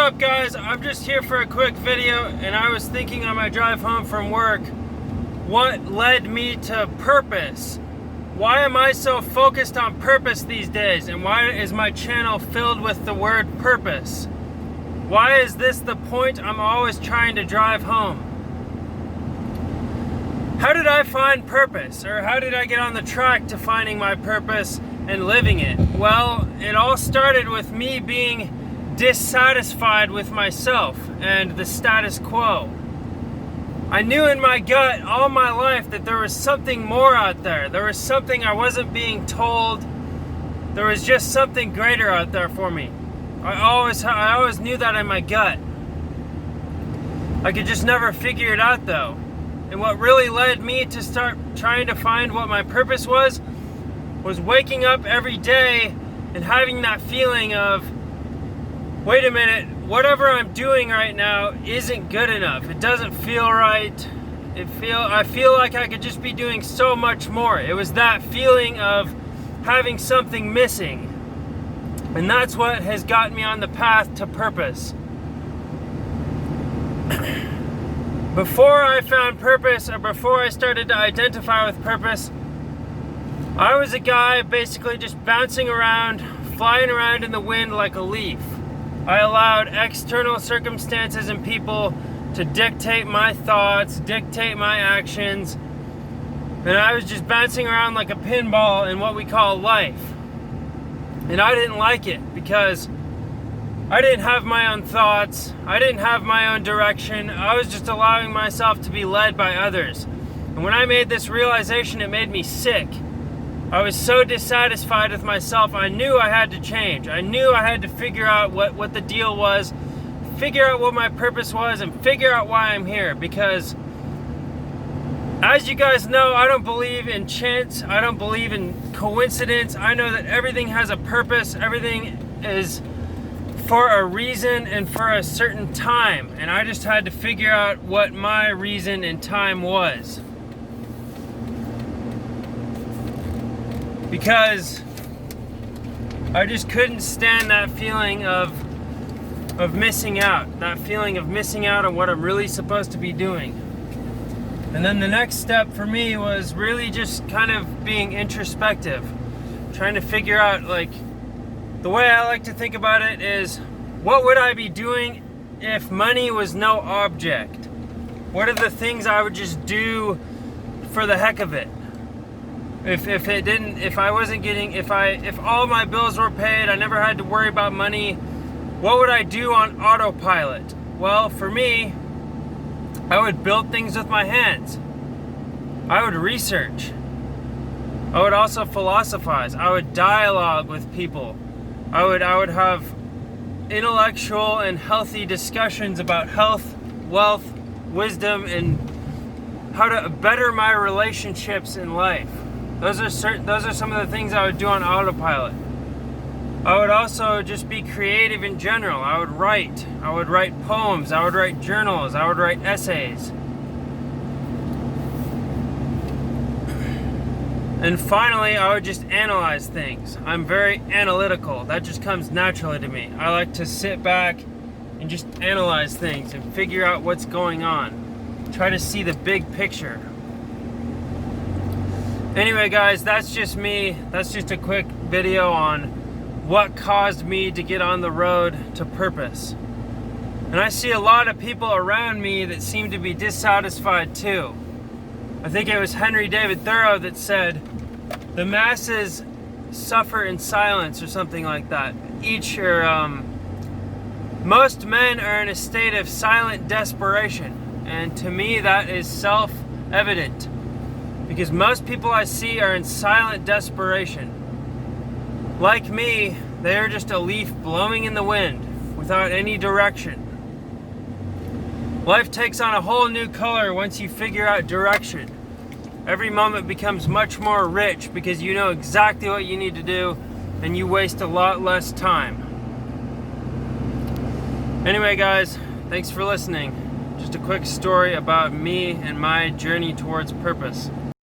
up, guys? I'm just here for a quick video, and I was thinking on my drive home from work, what led me to purpose? Why am I so focused on purpose these days? And why is my channel filled with the word purpose? Why is this the point I'm always trying to drive home? How did I find purpose? Or how did I get on the track to finding my purpose and living it? Well, it all started with me being dissatisfied with myself and the status quo. I knew in my gut all my life that there was something more out there. There was something I wasn't being told. There was just something greater out there for me. I always knew that in my gut. I could just never figure it out though. And what really led me to start trying to find what my purpose was waking up every day and having that feeling of, wait a minute, whatever I'm doing right now isn't good enough. It doesn't feel right. I feel like I could just be doing so much more. It was that feeling of having something missing. And that's what has gotten me on the path to purpose. Before I found purpose, or before I started to identify with purpose, I was a guy basically just bouncing around, flying around in the wind like a leaf. I allowed external circumstances and people to dictate my thoughts, dictate my actions, and I was just bouncing around like a pinball in what we call life. And I didn't like it because I didn't have my own thoughts, I didn't have my own direction, I was just allowing myself to be led by others. And when I made this realization, it made me sick. I was so dissatisfied with myself, I knew I had to change. I knew I had to figure out what the deal was, figure out what my purpose was, and figure out why I'm here. Because, as you guys know, I don't believe in chance, I don't believe in coincidence. I know that everything has a purpose, everything is for a reason and for a certain time. And I just had to figure out what my reason and time was. Because I just couldn't stand that feeling of missing out. That feeling of missing out on what I'm really supposed to be doing. And then the next step for me was really just kind of being introspective. Trying to figure out, like, the way I like to think about it is, what would I be doing if money was no object? What are the things I would just do for the heck of it? If all my bills were paid, I never had to worry about money, what would I do on autopilot? Well, for me, I would build things with my hands. I would research. I would also philosophize. I would dialogue with people. I would have intellectual and healthy discussions about health, wealth, wisdom, and how to better my relationships in life. Those are some of the things I would do on autopilot. I would also just be creative in general. I would write poems, I would write journals, I would write essays. And finally, I would just analyze things. I'm very analytical. That just comes naturally to me. I like to sit back and just analyze things and figure out what's going on. Try to see the big picture. Anyway, guys, that's just me. That's just a quick video on what caused me to get on the road to purpose. And I see a lot of people around me that seem to be dissatisfied too. I think it was Henry David Thoreau that said, the masses suffer in silence, or something like that. Most men are in a state of silent desperation. And to me, that is self-evident. Because most people I see are in silent desperation. Like me, they are just a leaf blowing in the wind without any direction. Life takes on a whole new color once you figure out direction. Every moment becomes much more rich because you know exactly what you need to do and you waste a lot less time. Anyway, guys, thanks for listening. Just a quick story about me and my journey towards purpose.